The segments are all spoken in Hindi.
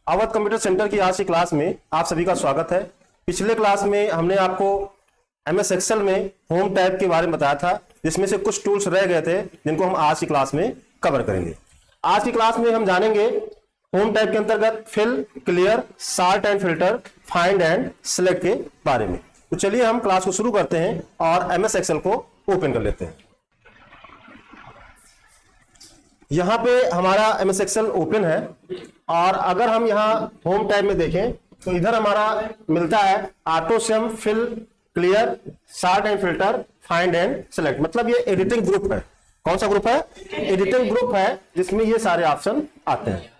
अवध कंप्यूटर सेंटर की आज की क्लास में आप सभी का स्वागत है। पिछले क्लास में हमने आपको एमएस एक्सेल में होम टैब के बारे में बताया था, जिसमें से कुछ टूल्स रह गए थे जिनको हम आज की क्लास में कवर करेंगे। आज की क्लास में हम जानेंगे होम टैब के अंतर्गत fill, clear, sort and filter, find and select के बारे में। तो चलिए हम क्लास को शुरू करते हैं और एमएस एक्सेल को ओपन कर लेते हैं। यहां पे हमारा एमएस एक्सेल ओपन है और अगर हम यहां होम टैब में देखें तो इधर हमारा मिलता है auto sum, fill, clear, sort and filter, find and select. मतलब ये एडिटिंग ग्रुप है। कौन सा ग्रुप है? एडिटिंग ग्रुप है, जिसमें ये सारे ऑप्शन आते हैं।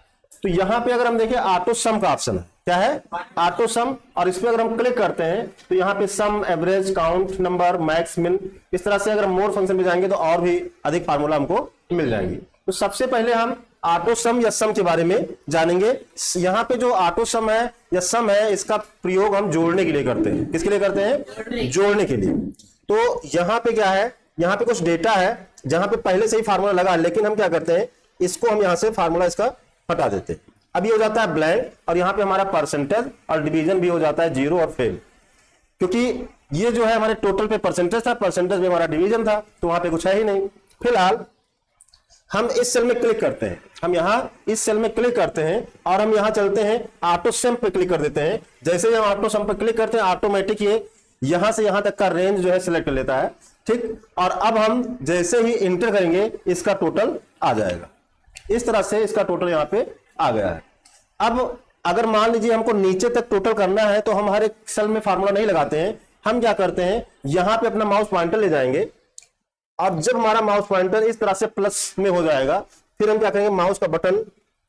तो यहां पे अगर हम देखें ऑटो सम का ऑप्शन है। क्या है? ऑटो सम। और इस पे अगर हम क्लिक करते हैं तो यहाँ पे सम, एवरेज, काउंट, नंबर, मैक्स, मिन, इस तरह से अगर हम मोर फंक्शन में जाएंगे तो और भी अधिक फार्मूला हमको मिल जाएंगी। तो सबसे पहले हम ऑटो सम या सम के बारे में जानेंगे। यहाँ पे जो ऑटो सम है या सम है, इसका प्रयोग हम जोड़ने के लिए करते हैं। किसके लिए करते हैं? जोड़ने के लिए। तो यहाँ पे क्या है? यहाँ पे कुछ डेटा है जहां पे पहले से ही फार्मूला लगा, लेकिन हम क्या करते हैं, इसको हम यहाँ से फार्मूला इसका हटा देते हैं। अब ये हो जाता है ब्लैंक और यहाँ पे हमारा परसेंटेज और डिवीजन भी हो जाता है जीरो और फेल, क्योंकि ये जो है हमारे टोटल पे परसेंटेज था, परसेंटेज में हमारा डिवीजन था, तो वहां पे कुछ है ही नहीं। फिलहाल हम इस सेल में क्लिक करते हैं, हम यहां इस सेल में क्लिक करते हैं और हम यहां चलते हैं ऑटो सम पे क्लिक कर देते हैं। जैसे ही हम ऑटो सम पे क्लिक करते हैं, ऑटोमेटिक ये यहां से यहां तक का रेंज जो है सिलेक्ट कर लेता है। ठीक। और अब हम जैसे ही इंटर करेंगे इसका टोटल आ जाएगा। इस तरह से इसका टोटल यहां पे आ गया है। अब अगर मान लीजिए हमको नीचे तक टोटल करना है तो हम हर एक सेल में फार्मूला नहीं लगाते हैं। हम क्या करते हैं, यहां पे अपना माउस पॉइंटर ले जाएंगे और जब हमारा माउस पॉइंटर इस तरह से प्लस में हो जाएगा, फिर हम क्या करेंगे, माउस का बटन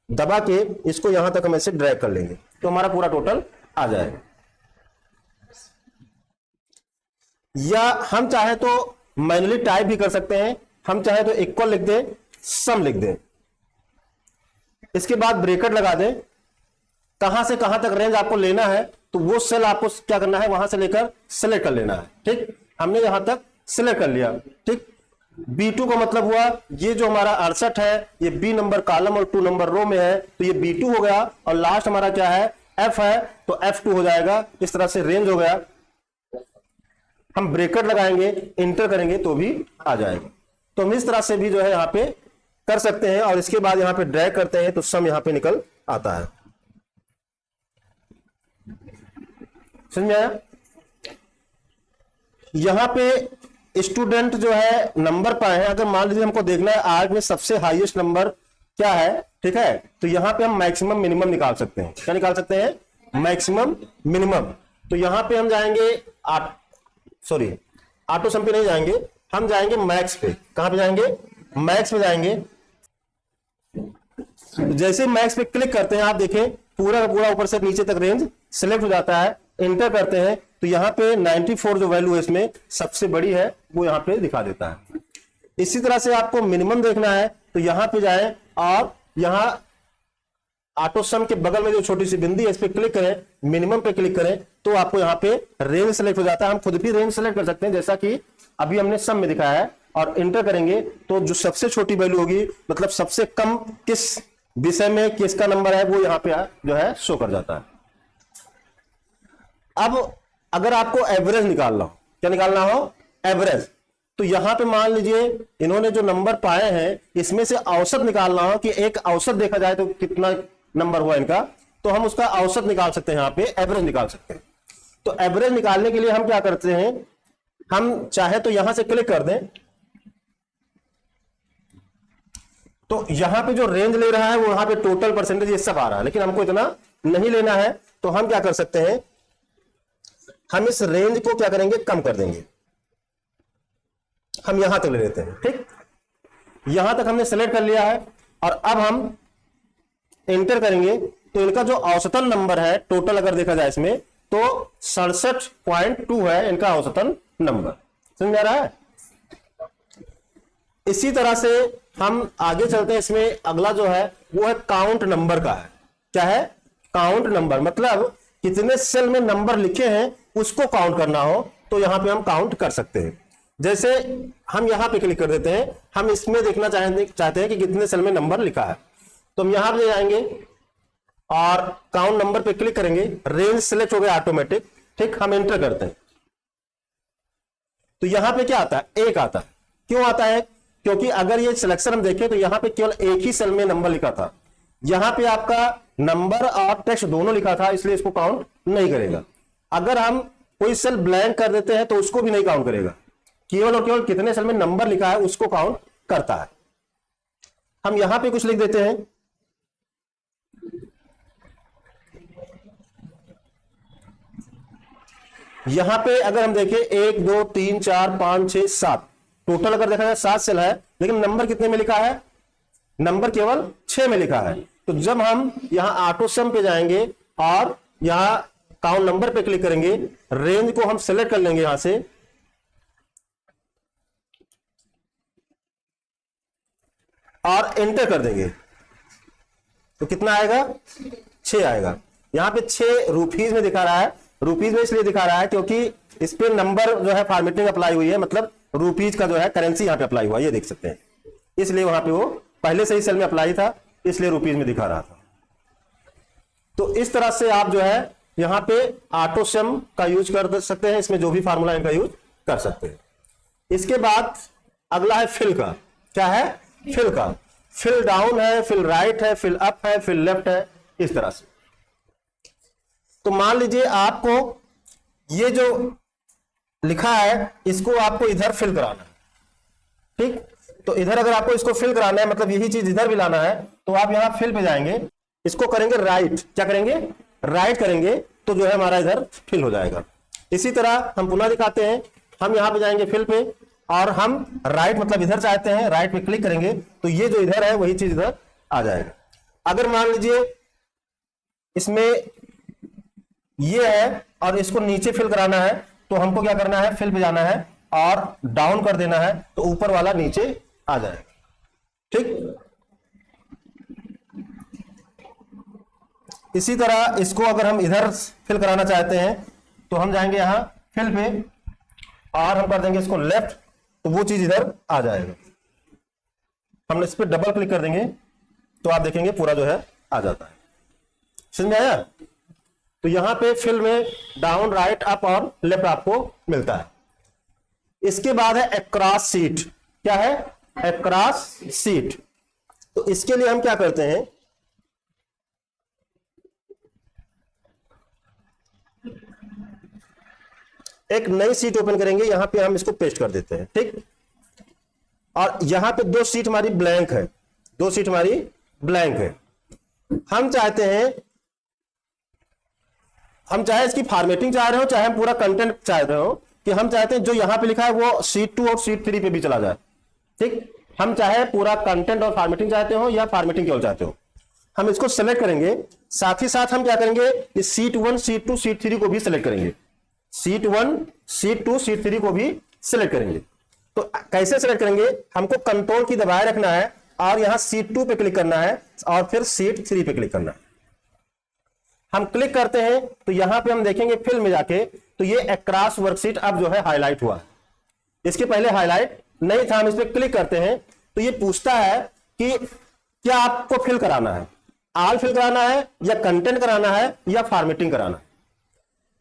दबा के इसको यहां तक हम ऐसे ड्रैग कर लेंगे तो हमारा पूरा टोटल आ जाएगा। या हम चाहे तो मैन्युअली टाइप भी कर सकते हैं। हम चाहे तो इक्वल लिख दें, सम लिख दें, इसके बाद ब्रैकेट लगा दें। कहां से कहां तक रेंज आपको लेना है तो वो सेल आपको क्या करना है, वहां से लेकर सिलेक्ट कर लेना है। ठीक। हमने यहां तक सिलेक्ट कर लिया। ठीक। B2 का मतलब हुआ ये जो हमारा 68 है, ये B नंबर कॉलम और 2 नंबर रो में है, तो ये B2 हो गया। और लास्ट हमारा क्या है, F है, तो F2 हो जाएगा। इस तरह से रेंज हो गया। हम ब्रैकेट लगाएंगे, इंटर करेंगे तो भी आ जाएगा। तो हम इस तरह से भी जो है यहाँ पे कर सकते हैं और इसके बाद यहाँ पे ड्रैग करते हैं तो सम यहाँ पे निकल आता है। समझ में आया? यहाँ पे स्टूडेंट जो है नंबर पाए हैं। अगर मान लीजिए हमको देखना है आज में सबसे हाईएस्ट नंबर क्या है, ठीक है, तो यहाँ पे हम मैक्सिमम मिनिमम निकाल सकते हैं। क्या निकाल सकते हैं? Maximum minimum. तो यहाँ पे हम जाएंगे ऑटो सम पे नहीं जाएंगे, हम जाएंगे मैक्स पे। कहां पे जाएंगे? मैक्स पे जाएंगे। जैसे मैक्स पे क्लिक करते हैं, आप देखें पूरा का पूरा ऊपर से नीचे तक रेंज सिलेक्ट हो जाता है। इंटर करते हैं तो यहाँ पे 94 जो वैल्यू है इसमें सबसे बड़ी है वो यहाँ पे दिखा देता है। इसी तरह से आपको मिनिमम देखना है तो यहाँ पे जाएं और यहाँ ऑटो सम के बगल में जो छोटी सी बिंदी है इस पे क्लिक करें, मिनिमम पे क्लिक करें तो आपको यहाँ पे रेंज सेलेक्ट हो जाता है। हम खुद भी रेंज सेलेक्ट कर सकते हैं, जैसा कि अभी हमने सम में दिखाया है। और इंटर करेंगे तो जो सबसे छोटी वैल्यू होगी, मतलब सबसे कम किस विषय में किसका नंबर है, वो यहाँ पे जो है शो कर जाता है। अब अगर आपको एवरेज निकालना हो, क्या निकालना हो? एवरेज। तो यहां पे मान लीजिए इन्होंने जो नंबर पाए हैं इसमें से औसत निकालना हो कि एक औसत देखा जाए तो कितना नंबर हुआ इनका, तो हम उसका औसत निकाल सकते हैं। यहां पे एवरेज निकाल सकते हैं। तो एवरेज निकालने के लिए हम क्या करते हैं, हम चाहे तो यहां से क्लिक कर दें तो यहां पे जो रेंज ले रहा है वो यहां पे टोटल परसेंटेज ये सब आ रहा है, लेकिन हमको इतना नहीं लेना है। तो हम क्या कर सकते हैं, हम इस रेंज को क्या करेंगे, कम कर देंगे। हम यहां तक ले लेते हैं। ठीक। यहां तक हमने सेलेक्ट कर लिया है और अब हम इंटर करेंगे तो इनका जो औसतन नंबर है टोटल अगर देखा जाए इसमें तो 67.2 है इनका औसतन नंबर। समझ आ रहा है? इसी तरह से हम आगे चलते हैं। इसमें अगला जो है वो है काउंट नंबर का है। क्या है? Count number. मतलब कितने सेल में नंबर लिखे हैं उसको काउंट करना हो तो यहां पे हम काउंट कर सकते हैं। जैसे हम यहां पे क्लिक कर देते हैं, हम इसमें देखना चाहते हैं कि कितने सेल में नंबर लिखा है, तो हम यहां पे जाएंगे और काउंट नंबर पे क्लिक करेंगे, रेंज सिलेक्ट हो गया ऑटोमेटिक। ठीक, हम एंटर करते हैं तो यहां पे क्या आता है, 1 आता है। क्यों आता है? क्योंकि अगर ये सिलेक्शन हम देखें तो यहां पे केवल एक ही सेल में नंबर लिखा था, यहां पे आपका नंबर और टेक्स्ट दोनों लिखा था, इसलिए इसको काउंट नहीं करेगा। अगर हम कोई सेल ब्लैंक कर देते हैं तो उसको भी नहीं काउंट करेगा, केवल और केवल कितने सेल में नंबर लिखा है उसको काउंट करता है। हम यहां पे कुछ लिख देते हैं, यहां पे अगर हम देखें 1 2 3 4 5 6 7, टोटल अगर देखा जाए 7 सेल है, लेकिन नंबर कितने में लिखा है, नंबर केवल 6 में लिखा है। तो जब हम यहां ऑटो सम पे जाएंगे और यहां काउंट नंबर पे क्लिक करेंगे, रेंज को हम सेलेक्ट कर लेंगे यहां से और एंटर कर देंगे, तो कितना आएगा, 6 आएगा। यहां पे 6 रुपीज में दिखा रहा है, रुपीज में इसलिए दिखा रहा है क्योंकि इस पे नंबर जो है फॉर्मेटिंग अप्लाई हुई है, मतलब रुपीज का जो है करेंसी यहां पे अप्लाई हुआ, ये देख सकते हैं, इसलिए वहां पे वो पहले से ही सेल में अप्लाई था, इसलिए रुपीज में दिखा रहा था। तो इस तरह से आप जो है यहां पे ऑटो सम का यूज कर सकते हैं, इसमें जो भी फार्मूला इनका यूज कर सकते हैं। इसके बाद अगला है फिल का। क्या है, फिल का। फिल डाउन है, फिल राइट है, फिल अप है, फिल लेफ्ट है, इस तरह से। तो मान लीजिए आपको ये जो लिखा है इसको आपको इधर फिल कराना है, ठीक। तो इधर अगर आपको इसको फिल कराना है, मतलब यही चीज इधर भी लाना है, तो आप यहां फिल पे जाएंगे, इसको करेंगे राइट। क्या करेंगे, राइट करेंगे, तो जो है हमारा इधर फिल हो जाएगा। इसी तरह हम पुनः दिखाते हैं, हम यहां पे जाएंगे फिल पे और हम राइट मतलब इधर चाहते हैं, राइट पे क्लिक करेंगे तो ये जो इधर है वही चीज इधर आ जाएगा। अगर मान लीजिए इसमें ये है और इसको नीचे फिल कराना है, तो हमको क्या करना है, फिल पे जाना है और डाउन कर देना है, तो ऊपर वाला नीचे आ जाएगा, ठीक। इसी तरह इसको अगर हम इधर फिल कराना चाहते हैं तो हम जाएंगे यहां फिल पे और हम कर देंगे इसको लेफ्ट, तो वो चीज इधर आ जाएगा। हम इस पर डबल क्लिक कर देंगे तो आप देखेंगे पूरा जो है आ जाता है। समझ में आया? तो यहां पे फिल में डाउन, राइट, अप और लेफ्ट आपको मिलता है। इसके बाद है अक्रॉस सीट। क्या है, अक्रॉस सीट। तो इसके लिए हम क्या करते हैं, एक नई सीट ओपन करेंगे, यहां पे हम इसको पेस्ट कर देते हैं, ठीक। और यहां पे 2 सीट हमारी ब्लैंक है, 2 सीट हमारी ब्लैंक है। हम चाहते हैं, हम चाहे इसकी फॉर्मेटिंग चाह रहे हो, चाहे हम पूरा कंटेंट चाह रहे हो, कि हम चाहते हैं जो यहां पे लिखा है वो सीट 2 और सीट 3 पे भी चला जाए, ठीक। हम चाहे पूरा कंटेंट और फॉर्मेटिंग चाहते हो या फॉर्मेटिंग केवल चाहते हो, हम इसको सेलेक्ट करेंगे। साथ ही साथ हम क्या करेंगे, इस सीट 1, सीट 2, सीट 3 को भी सिलेक्ट करेंगे, सीट 1, सीट 2, सीट 3 को भी सिलेक्ट करेंगे। तो कैसे सिलेक्ट करेंगे, हमको कंट्रोल की दबाए रखना है और यहां सीट 2 पे क्लिक करना है और फिर सीट 3 पे क्लिक करना है। हम क्लिक करते हैं तो यहां पे हम देखेंगे फिल में जाके, तो ये अक्रॉस वर्कशीट अब जो है हाईलाइट हुआ। इसके पहले हाईलाइट नहीं था। हम इस पर क्लिक करते हैं तो ये पूछता है कि क्या आपको फिल कराना है, ऑल फिल कराना है या कंटेंट कराना है या फॉर्मेटिंग कराना है।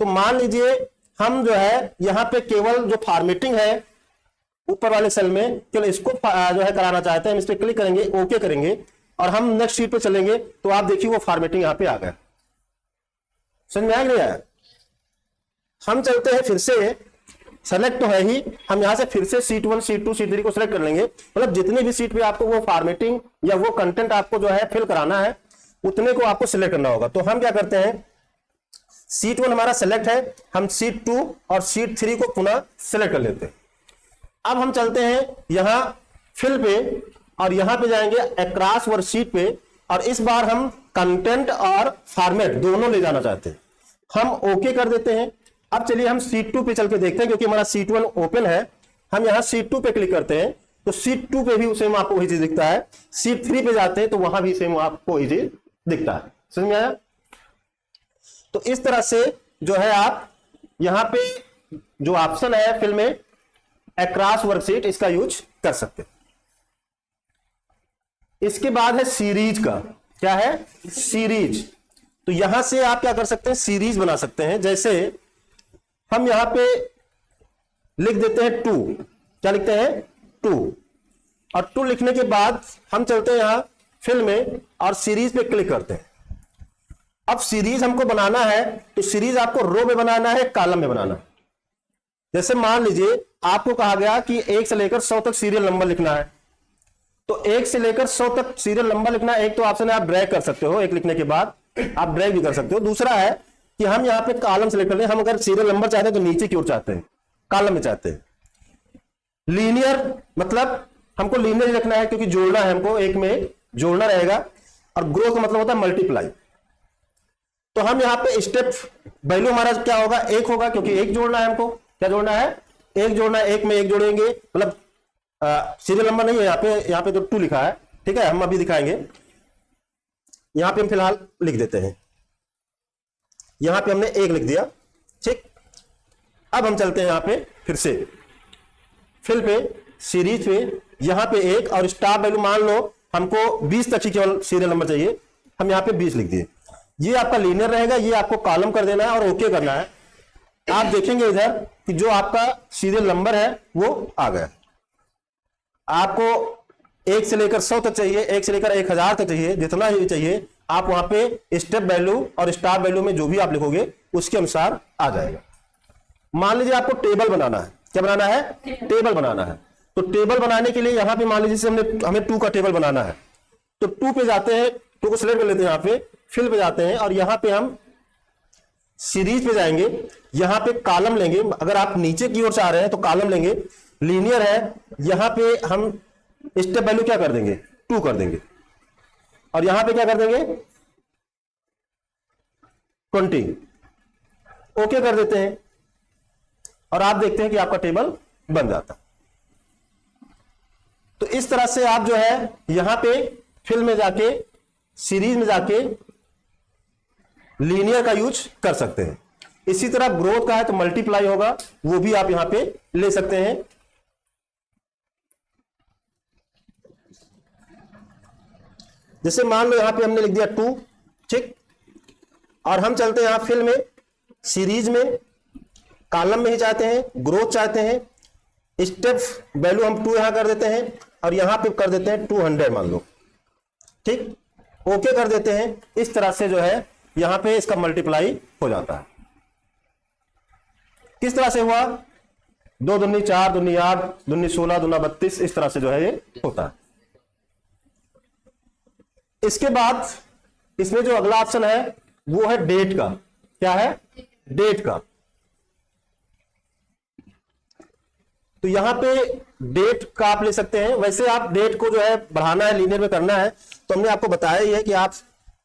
तो मान लीजिए हम जो है यहां पे केवल जो फॉर्मेटिंग है ऊपर वाले सेल में, केवल इसको जो है कराना चाहते हैं। हम इस पर क्लिक करेंगे, ओके करेंगे और हम नेक्स्ट शीट पे चलेंगे, तो आप देखिए वो फॉर्मेटिंग यहां पे आ गया। समझ में आ गया? हम चलते हैं फिर से, सेलेक्ट तो है ही, हम यहां से फिर से सीट 1, सीट 2, सीट 3 को सिलेक्ट कर लेंगे। मतलब जितनी भी सीट पे आपको वो फॉर्मेटिंग या वो कंटेंट आपको जो है फिल कराना है, उतने को आपको सिलेक्ट करना होगा। तो हम क्या करते हैं, सीट 1 हमारा सेलेक्ट है, हम सीट 2 और सीट 3 को पुनः सिलेक्ट कर लेते हैं। अब हम चलते हैं यहां फिल पे और यहां पे जाएंगे अक्रॉस वर्कशीट पे, और इस बार हम कंटेंट और फॉर्मेट दोनों ले जाना चाहते हैं। हम ओके कर देते हैं। अब चलिए हम सीट 2 पे चल के देखते हैं, क्योंकि हमारा सीट 1 ओपन है। हम यहां सीट 2 पे क्लिक करते हैं तो सीट 2 पे भी सेम आपको वही चीज दिखता है। सीट 3 पे जाते हैं तो वहां भी सेम आपको वही चीज दिखता है। समझ में आया? तो इस तरह से जो है आप यहां पे जो ऑप्शन है फिल में अक्रॉस वर्कशीट, इसका यूज कर सकते हैं। इसके बाद है सीरीज का। क्या है? सीरीज। तो यहां से आप क्या कर सकते हैं, सीरीज बना सकते हैं। जैसे हम यहां पे लिख देते हैं 2, क्या लिखते हैं 2, और 2 लिखने के बाद हम चलते हैं यहां फिल में और सीरीज पे क्लिक करते हैं। अब सीरीज हमको बनाना है, तो सीरीज आपको रो में बनाना है, कॉलम में बनाना है। जैसे मान लीजिए आपको कहा गया कि 1 से लेकर 100 तक सीरियल नंबर लिखना है, तो 1 से लेकर 100 तक सीरियल नंबर लिखना। एक तो ऑप्शन है आप ड्रैग कर सकते हो, एक लिखने के बाद आप ड्रैग भी कर सकते हो। दूसरा है कि हम यहां पे कॉलम सेलेक्ट कर लें। हम अगर सीरियल नंबर चाहते हैं तो नीचे की ओर चाहते हैं, कॉलम में चाहते हैं। लीनियर मतलब हमको लीनियर लिखना है क्योंकि जोड़ना है, हमको एक में जोड़ना रहेगा। और ग्रोथ का मतलब होता है मल्टीप्लाई। तो हम यहां पे स्टेप वैल्यू हमारा क्या होगा, 1 होगा, क्योंकि 1 जोड़ना है हमको। क्या जोड़ना है, 1 जोड़ना है। 1 में 1 जोड़ेंगे, मतलब सीरियल नंबर नहीं है यहाँ पे तो 2 लिखा है, ठीक है, हम अभी दिखाएंगे। यहां पे हम फिलहाल लिख देते हैं, यहां पे हमने 1 लिख दिया, ठीक। अब हम चलते हैं यहां पे फिर से फिल पे, सीरीज पे, यहां पे 1 और स्टार वैल्यू मान लो हमको 20 तक ही केवल सीरियल नंबर चाहिए, हम यहां पे 20 लिख दिए। ये आपका लीनियर रहेगा, ये आपको कॉलम कर देना है और ओके करना है। आप देखेंगे इधर कि जो आपका सीरियल नंबर है वो आ गया। आपको 1 से लेकर 100 तक चाहिए, 1 से लेकर 1000 तक चाहिए, जितना ही चाहिए आप वहां पे स्टेप वैल्यू और स्टार वैल्यू में जो भी आप लिखोगे उसके अनुसार आ जाएगा। मान लीजिए आपको टेबल बनाना है, क्या बनाना है, टेबल बनाना है। तो टेबल बनाने के लिए यहां पे मान लीजिए हमें 2 का टेबल बनाना है, तो 2 पे जाते हैं, 2 को सिलेक्ट कर लेते हैं, यहां पे फिल पे जाते हैं और यहां पे हम सीरीज पे जाएंगे, यहां पे कॉलम लेंगे। अगर आप नीचे की ओर चाह रहे हैं तो कॉलम लेंगे। लीनियर है, यहां पे हम स्टेप वैल्यू क्या कर देंगे, 2 कर देंगे, और यहां पे क्या कर देंगे 20, ओके कर देते हैं, और आप देखते हैं कि आपका टेबल बन जाता। तो इस तरह से आप जो है यहां पे फिल में जाके, सीरीज में जाके लीनियर का यूज कर सकते हैं। इसी तरह ग्रोथ का है तो मल्टीप्लाई होगा, वो भी आप यहां पे ले सकते हैं। जैसे मान लो यहां पे हमने लिख दिया 2, ठीक, और हम चलते हैं यहां फिल में, सीरीज में, कॉलम में ही चाहते हैं, ग्रोथ चाहते हैं, स्टेप वैल्यू हम 2 यहां कर देते हैं और यहां पे कर देते हैं 200 मान लो, ठीक, ओके कर देते हैं। इस तरह से जो है यहां पे इसका मल्टीप्लाई हो जाता है। किस तरह से हुआ, 2 दूनी 4, दूनी 8, दूनी 16, दूना 32, इस तरह से जो है ये होता है। इसके बाद इसमें जो अगला ऑप्शन है वो है डेट का। क्या है, डेट का। तो यहां पे डेट का आप ले सकते हैं। वैसे आप डेट को जो है बढ़ाना है, लीनियर में करना है, तो हमने आपको बताया ही है कि आप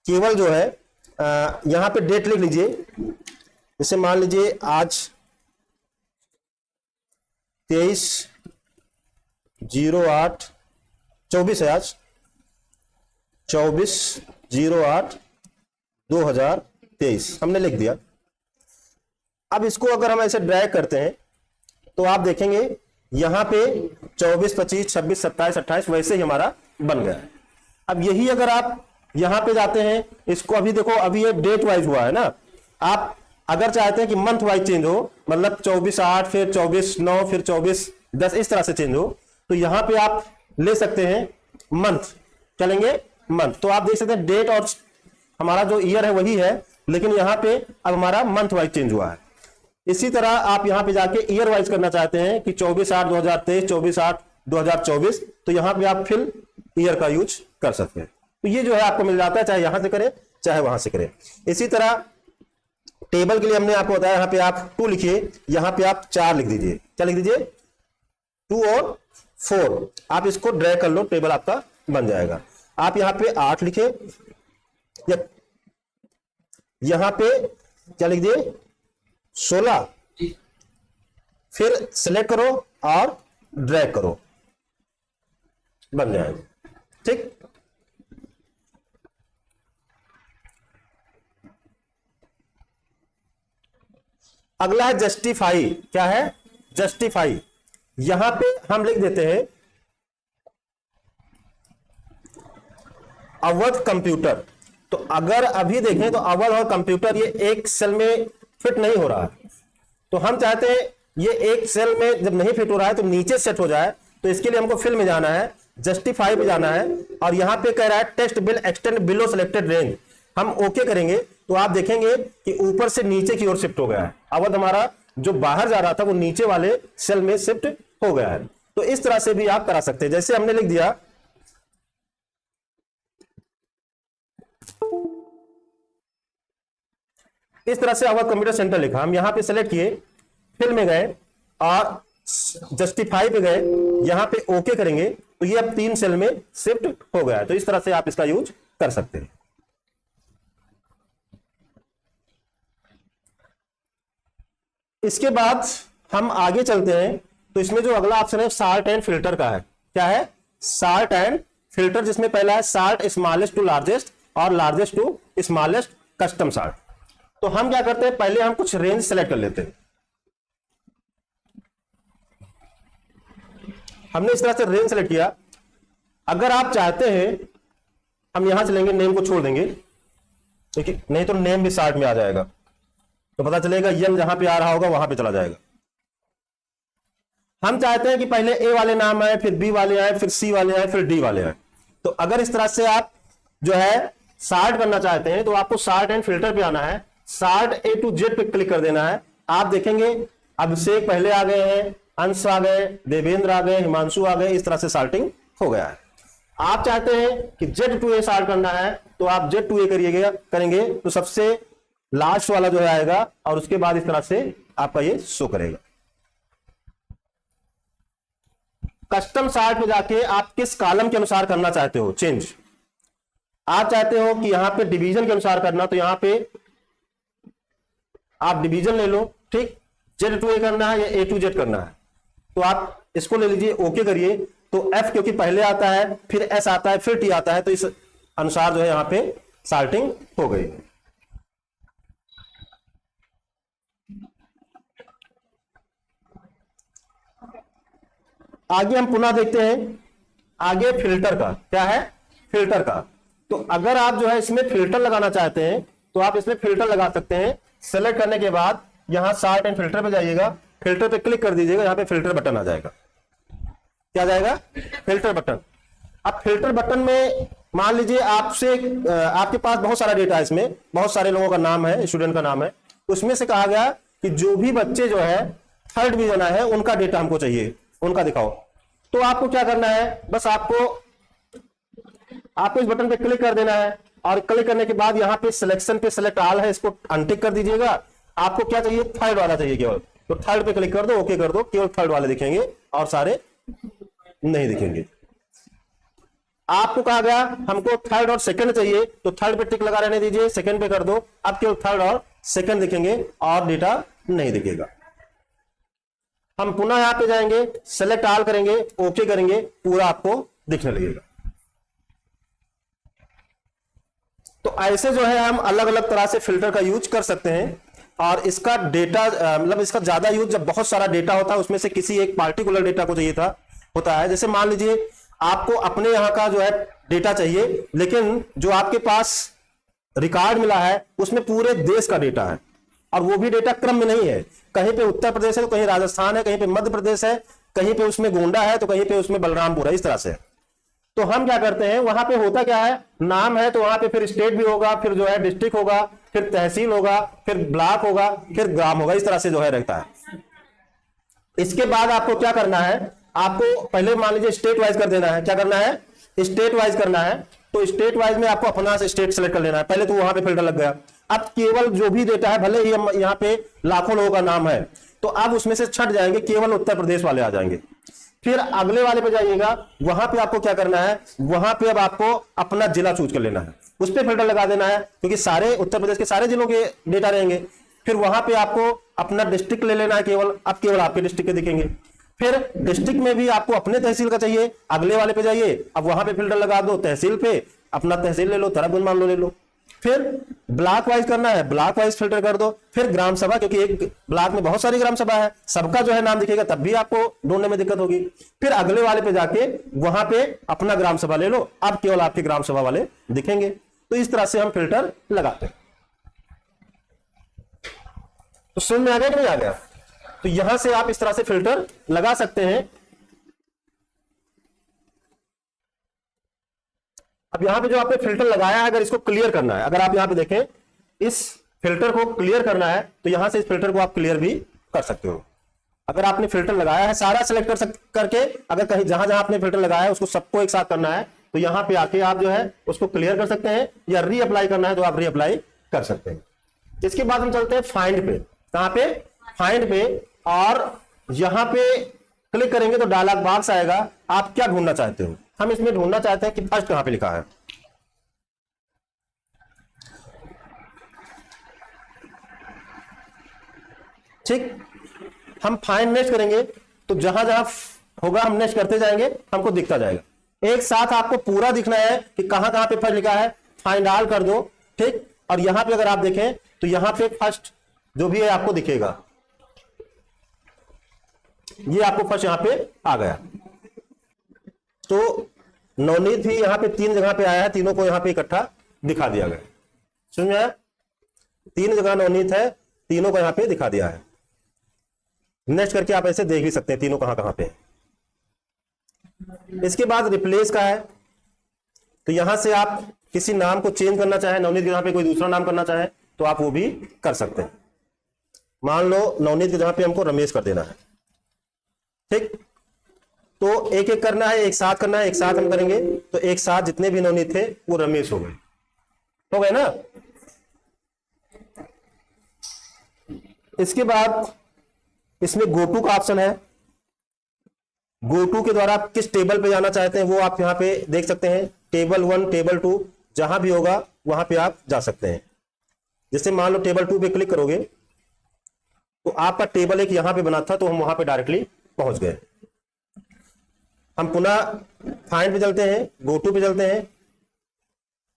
केवल जो है यहां पे डेट लिख लीजिए। जैसे मान लीजिए आज 23/08/24 है, आज 24/08/2023 हमने लिख दिया। अब इसको अगर हम ऐसे ड्रैग करते हैं तो आप देखेंगे यहां पे 24, 25, 26, 27, 28 वैसे ही हमारा बन गया। अब यही अगर आप यहां पे जाते हैं, इसको अभी देखो, अभी ये डेट वाइज हुआ है ना। आप अगर चाहते हैं कि मंथ वाइज चेंज हो, मतलब 24/8 फिर 24/9 फिर 24/10 इस तरह से चेंज हो, तो यहां पे आप ले सकते हैं मंथ, चलेंगे मंथ। तो आप देख सकते हैं डेट और हमारा जो ईयर है वही है, लेकिन यहां पे अब हमारा मंथ वाइज चेंज हुआ है। इसी तरह आप यहां पे जाके ईयर वाइज करना चाहते हैं कि 24/8/2023, 24/8/2024, तो यहां पे आप फिल ईयर का यूज कर सकते हैं। तो ये जो है आपको मिल जाता है, चाहे यहां से करें चाहे वहां से करें। इसी तरह टेबल के लिए हमने आपको बताया, यहां पे आप 2 लिखिए, यहां पे आप 4 लिख दीजिए। क्या लिख दीजिए, 2 और 4। आप इसको ड्रैग कर लो, टेबल आपका बन जाएगा। आप यहां पे 8 लिखे, यहां पे क्या लिख दिए 16, फिर सिलेक्ट करो और ड्रैग करो, बन जाएगा, ठीक। अगला है जस्टिफाई। क्या है, जस्टिफाई। यहां पे हम लिख देते हैं अवध कंप्यूटर। तो अगर अभी देखें तो अवध और कंप्यूटर ये एक सेल में फिट नहीं हो रहा है, तो हम चाहते हैं ये एक सेल में जब नहीं फिट हो रहा है तो नीचे सेट हो जाए। तो इसके लिए हमको फिल में जाना है, जस्टिफाई पे जाना है, और यहां पे कह रहा है text bill extend below selected range. हम ओके करेंगे तो आप देखेंगे कि ऊपर से नीचे की ओर शिफ्ट हो गया है। अवध हमारा जो बाहर जा रहा था वो नीचे वाले सेल में शिफ्ट हो गया है। तो इस तरह से भी आप करा सकते हैं। जैसे हमने लिख दिया इस तरह से अवध कंप्यूटर सेंटर लिखा, हम यहां पे सेलेक्ट किए, फिल में गए और जस्टिफाई पे गए, यहां पे ओके करेंगे तो ये अब 3 सेल में शिफ्ट हो गया है। तो इस तरह से आप इसका यूज कर सकते हैं। इसके बाद हम आगे चलते हैं, तो इसमें जो अगला ऑप्शन है सॉर्ट एंड फिल्टर का है। क्या है? सॉर्ट एंड फिल्टर, जिसमें पहला है सॉर्ट स्मॉलेस्ट टू लार्जेस्ट और largest to smallest custom sort. तो हम क्या करते हैं, पहले हम कुछ रेंज सेलेक्ट कर लेते हैं। हमने इस तरह से रेंज सेलेक्ट किया। अगर आप चाहते हैं हम यहां चलेंगे, नेम को छोड़ देंगे, ठीक है, नहीं तो नेम भी सॉर्ट में आ जाएगा, तो पता चलेगा यम जहां पे आ रहा होगा वहां पे चला जाएगा। हम चाहते हैं कि पहले ए वाले नाम आए, फिर बी वाले आए, फिर सी वाले आए, फिर डी वाले आए। तो अगर इस तरह से आप जो है सॉर्ट करना चाहते हैं तो आपको सॉर्ट एंड फिल्टर पे आना है, सॉर्ट ए टू जेड पे क्लिक कर देना है। आप देखेंगे अभिषेक पहले आ गए हैं, अंश आ गए, देवेंद्र आ गए, हिमांशु आ गए, इस तरह से सॉर्टिंग हो गया है। आप चाहते हैं कि जेड टू ए सॉर्ट करना है तो आप जेड टू ए करेंगे तो सबसे लास्ट वाला जो है आएगा और उसके बाद इस तरह से आपका ये शो करेगा। कस्टम सॉर्ट में जाके आप किस कॉलम के अनुसार करना चाहते हो चेंज। आप चाहते हो कि यहां पे डिवीजन के अनुसार करना, तो यहां पे आप डिवीजन ले लो, ठीक, जेड टू ए करना है या ए टू जेड करना है, तो आप इसको ले लीजिए, ओके करिए। तो एफ क्योंकि पहले आता है, फिर एस आता है, फिर टी आता है, तो इस अनुसार जो है यहां पे सॉर्टिंग हो गई। आगे हम पुनः देखते हैं आगे फिल्टर का। क्या है? फिल्टर का। तो अगर आप जो है इसमें फिल्टर लगाना चाहते हैं तो आप इसमें फिल्टर लगा सकते हैं। सेलेक्ट करने के बाद यहां सॉर्ट एंड फिल्टर पे जाइएगा, फिल्टर पे क्लिक कर दीजिएगा, यहां पे फिल्टर बटन आ जाएगा। क्या जाएगा? Filter button. अब फिल्टर बटन में मान लीजिए आपसे आपके पास बहुत सारा डेटा है, इसमें बहुत सारे लोगों का नाम है, स्टूडेंट का नाम है, उसमें से कहा गया कि जो भी बच्चे जो है 3rd डिवीजन आए हैं उनका डेटा हमको चाहिए, उनका दिखाओ। तो आपको क्या करना है, बस आपको इस बटन पे क्लिक कर देना है और क्लिक करने के बाद यहाँ पे सिलेक्शन पे सिलेक्ट ऑल है, इसको अनटिक कर दीजिएगा। आपको क्या चाहिए? 3rd वाला चाहिए केवल, तो 3rd पे क्लिक कर दो, ओके कर दो, केवल 3rd वाले दिखेंगे और सारे नहीं दिखेंगे। आपको कहा गया हमको 3rd और 2nd चाहिए, तो 3rd पे टिक लगा रहने दीजिए, 2nd पे कर दो, अब केवल 3rd और 2nd दिखेंगे और डेटा नहीं दिखेगा। हम पुनः यहां पे जाएंगे, सेलेक्ट ऑल करेंगे, ओके करेंगे, पूरा आपको दिखने लगेगा। तो ऐसे जो है हम अलग अलग तरह से फिल्टर का यूज कर सकते हैं। और इसका डेटा मतलब इसका ज्यादा यूज जब बहुत सारा डेटा होता है, उसमें से किसी एक पार्टिकुलर डेटा को चाहिए होता है। जैसे मान लीजिए आपको अपने यहाँ का जो है डेटा चाहिए, लेकिन जो आपके पास रिकॉर्ड मिला है उसमें पूरे देश का डेटा है और वो भी डेटा क्रम में नहीं है। कहीं पे उत्तर प्रदेश है तो कहीं राजस्थान है, कहीं पे मध्य प्रदेश है, कहीं पे उसमें गोंडा है तो कहीं पे उसमें बलरामपुर है, इस तरह से। तो हम क्या करते हैं, वहां पे होता क्या है, नाम है तो वहां पे फिर स्टेट भी होगा, फिर जो है डिस्ट्रिक्ट होगा, फिर तहसील होगा, फिर ब्लॉक होगा, फिर ग्राम होगा, इस तरह से जो है रहता है। इसके बाद आपको क्या करना है, आपको पहले मान लीजिए स्टेट वाइज कर देना है। क्या करना है? स्टेट वाइज करना है। तो स्टेट वाइज में आपको अपना से स्टेट सेलेक्ट कर लेना है। पहले तो वहां पे फिल्टर लग गया। अब केवल जो भी डेटा है, भले ही यहाँ पे लाखों लोगों का नाम है, तो अब उसमें से छट जाएंगे, केवल उत्तर प्रदेश वाले आ जाएंगे। फिर अगले वाले पे जाइएगा, वहां पे आपको क्या करना है, वहां पे अब आपको अपना जिला चूज कर लेना है, उस पर फिल्टर लगा देना है, क्योंकि सारे उत्तर प्रदेश के सारे जिलों के डेटा रहेंगे। फिर वहां पे आपको अपना डिस्ट्रिक्ट ले लेना है केवल, अब केवल आपके डिस्ट्रिक्ट के दिखेंगे। फिर डिस्ट्रिक्ट में भी आपको अपने तहसील का चाहिए, अगले वाले पे जाइए, अब वहां पे फिल्टर लगा दो, तहसील पे अपना तहसील ले लो, तरफगंज मान लो ले लो। फिर ब्लॉक वाइज करना है, ब्लॉक वाइज फिल्टर कर दो। फिर ग्राम सभा, क्योंकि एक ब्लॉक में बहुत सारी ग्राम सभा है, सबका जो है नाम दिखेगा, तब भी आपको ढूंढने में दिक्कत होगी। फिर अगले वाले पे जाके वहां पे अपना ग्राम सभा ले लो, अब केवल आपके ग्राम सभा वाले दिखेंगे। तो इस तरह से हम फिल्टर लगाते हैं। तो समझ में आ गया कि नहीं आ गया? तो यहां से आप इस तरह से फिल्टर लगा सकते हैं। अब यहां पे जो आपने फिल्टर लगाया है, अगर इसको क्लियर करना है, अगर आप यहां पे देखें, इस फिल्टर को क्लियर करना है तो यहां से इस फिल्टर को आप क्लियर भी कर सकते हो। अगर आपने फिल्टर लगाया है सारा सिलेक्ट करके, अगर कहीं जहां जहां आपने फिल्टर लगाया है उसको सबको एक साथ करना है, तो यहां पे आके आप जो है उसको क्लियर कर सकते हैं, या रीअप्लाई करना है तो आप रीअप्लाई कर सकते हैं। इसके बाद हम चलते हैं फाइंड पे। कहां पे? फाइंड पे। और यहां पे क्लिक करेंगे तो डायलॉग बॉक्स आएगा। आप क्या ढूंढना चाहते हो? हम इसमें ढूंढना चाहते हैं कि फर्स्ट कहां पे लिखा है। ठीक, हम फाइंड नेक्स्ट करेंगे तो जहां जहां होगा हम नेक्स्ट करते जाएंगे, हमको दिखता जाएगा। एक साथ आपको पूरा दिखना है कि कहां कहां पे फर्स्ट लिखा है, फाइंड ऑल कर दो। ठीक, और यहां पे अगर आप देखें तो यहां पे फर्स्ट जो भी है आपको दिखेगा, ये आपको फर्स्ट यहां पे आ गया। तो नवनीत भी यहां पे 3 जगह पे आया है, तीनों को यहां पे इकट्ठा दिखा दिया गया। समझ में आया? 3 जगह नवनीत है, तीनों को यहां पे दिखा दिया है। नेक्स्ट करके आप ऐसे देख भी सकते हैं तीनों कहां कहां पे। इसके बाद रिप्लेस का है, तो यहां से आप किसी नाम को चेंज करना चाहे, नवनीत के जगह पे कोई दूसरा नाम करना चाहे तो आप वो भी कर सकते हैं। मान लो नवनीत के जगह पे हमको रमेश कर देना है। ठीक, तो एक एक करना है, एक साथ करना है, एक साथ हम करेंगे तो एक साथ जितने भी नवनीत थे वो रमेश हो गए ना। इसके बाद इसमें गो टू का ऑप्शन है। गो टू के द्वारा आप किस टेबल पे जाना चाहते हैं वो आप यहां पे देख सकते हैं। टेबल 1, टेबल 2, जहां भी होगा वहां पे आप जा सकते हैं। जैसे मान लो टेबल 2 पे क्लिक करोगे तो आपका टेबल एक यहां पे बना था, तो हम वहां पे डायरेक्टली पहुंच गए। हम पुनः फाइंड पे चलते हैं, गो टू पे चलते हैं।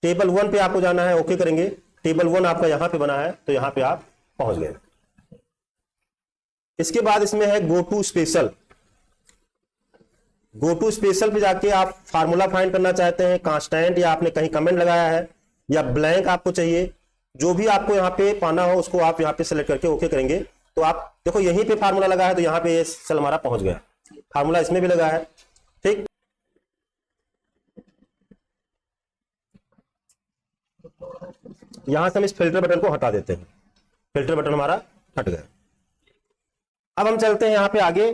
टेबल 1 पे आपको जाना है, ओके करेंगे। टेबल 1 आपका यहां पे बना है तो यहां पे आप पहुंच गए। इसके बाद इसमें है go to special. Go to special पे जाके आप फार्मूला फाइंड करना चाहते हैं, कांस्टेंट, या आपने कहीं कमेंट लगाया है, या ब्लैंक आपको चाहिए, जो भी आपको यहाँ पे पाना हो उसको आप यहाँ पे सेलेक्ट करके ओके करेंगे। तो आप देखो यहीं पे फार्मूला लगा है तो यहाँ पे ये सेल हमारा पहुंच गया। फार्मूला इसमें भी लगा है। ठीक, यहां से हम इस फिल्टर बटन को हटा देते हैं। फिल्टर बटन हमारा हट गया। अब हम चलते हैं यहां पे आगे,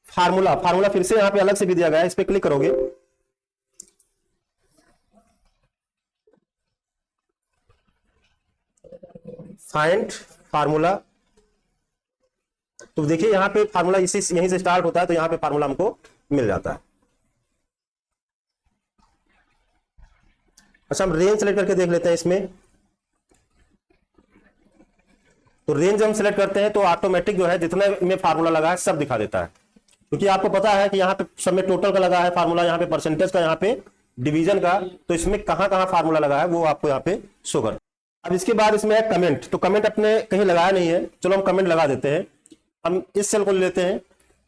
फार्मूला। फार्मूला फिर से यहां पे अलग से भी दिया गया है, इस पे क्लिक करोगे फाइंड फार्मूला, तो देखिए यहां पे फार्मूला यहीं से स्टार्ट होता है, तो यहां पे फार्मूला हमको मिल जाता है। अच्छा, हम रेंज सेलेक्ट करके देख लेते हैं इसमें। तो रेंज हम सेलेक्ट करते हैं तो ऑटोमेटिक जो है जितने में फार्मूला लगा है सब दिखा देता है, क्योंकि आपको पता है कि यहाँ पे सब में टोटल का लगा है फार्मूला, यहाँ पे परसेंटेज का, यहाँ पे डिवीजन का, तो इसमें कहां कहां फार्मूला लगा है वो आपको यहाँ पे शो कर। अब इसके बाद इसमें है कमेंट। तो कमेंट अपने कहीं लगाया नहीं है, चलो हम कमेंट लगा देते हैं। हम इस सेल को ले लेते हैं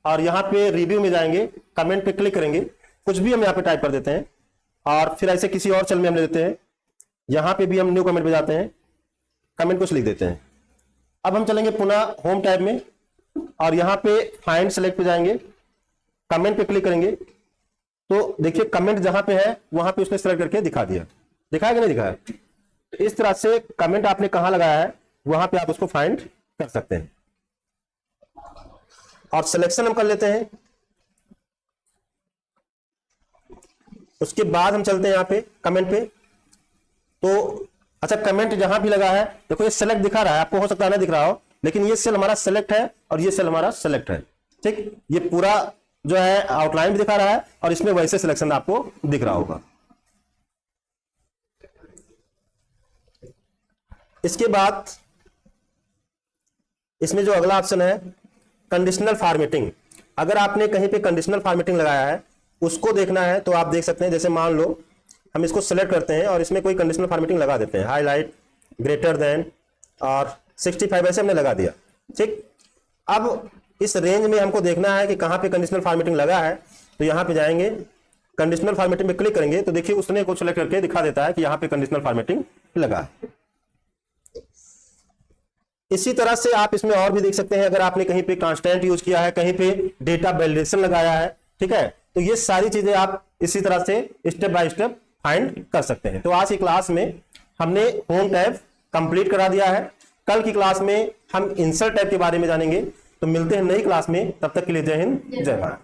और यहाँ पे रिव्यू में जाएंगे, कमेंट पे क्लिक करेंगे, कुछ भी हम यहाँ पे टाइप कर देते हैं और फिर ऐसे किसी और सेल में हम ले लेते हैं। यहाँ पे भी हम न्यू कमेंट पे जाते हैं, कमेंट कुछ लिख देते हैं। अब हम चलेंगे पुनः होम टैब में और यहाँ पे फाइंड सेलेक्ट पे जाएंगे, कमेंट पे क्लिक करेंगे तो देखिए कमेंट जहां पे है वहां पे उसने सेलेक्ट करके दिखा दिया। दिखाया कि नहीं दिखाया? तो इस तरह से कमेंट आपने कहां लगाया है वहां पे आप उसको फाइंड कर सकते हैं। और सिलेक्शन हम कर लेते हैं। उसके बाद हम चलते हैं यहाँ पे कमेंट पे। तो अच्छा, कमेंट जहां भी लगा है देखो ये सेलेक्ट दिखा रहा है, आपको हो सकता है ना दिख रहा हो, लेकिन ये सेल हमारा सेलेक्ट है और ये सेल हमारा सेलेक्ट है। ठीक, ये पूरा जो है आउटलाइन भी दिखा रहा है और इसमें वैसे सिलेक्शन आपको दिख रहा होगा। इसके बाद इसमें जो अगला ऑप्शन है कंडीशनल फॉर्मेटिंग। अगर आपने कहीं पे कंडीशनल फॉर्मेटिंग लगाया है उसको देखना है तो आप देख सकते हैं। जैसे मान लो हम इसको सेलेक्ट करते हैं और इसमें कोई कंडीशनल फॉर्मेटिंग लगा देते हैं, हाईलाइट, ग्रेटर देन और 65 ऐसे हमने लगा दिया। ठीक, अब इस रेंज में हमको देखना है कि कहां पे कंडीशनल फॉर्मेटिंग लगा है, तो यहां पे जाएंगे, कंडीशनल फॉर्मेटिंग में क्लिक करेंगे तो देखिए उसने को सेलेक्ट करके दिखा देता है कि यहाँ पे कंडीशनल फॉर्मेटिंग लगा है। इसी तरह से आप इसमें और भी देख सकते हैं, अगर आपने कहीं पे कांस्टेंट यूज किया है, कहीं पे डेटा वैलिडेशन लगाया है, ठीक है, तो ये सारी चीजें आप इसी तरह से स्टेप बाय स्टेप फाइंड कर सकते हैं। तो आज की क्लास में हमने होम टैब कंप्लीट करा दिया है। कल की क्लास में हम इंसर्ट टैब के बारे में जानेंगे। तो मिलते हैं नई क्लास में, तब तक के लिए जय हिंद जय भारत।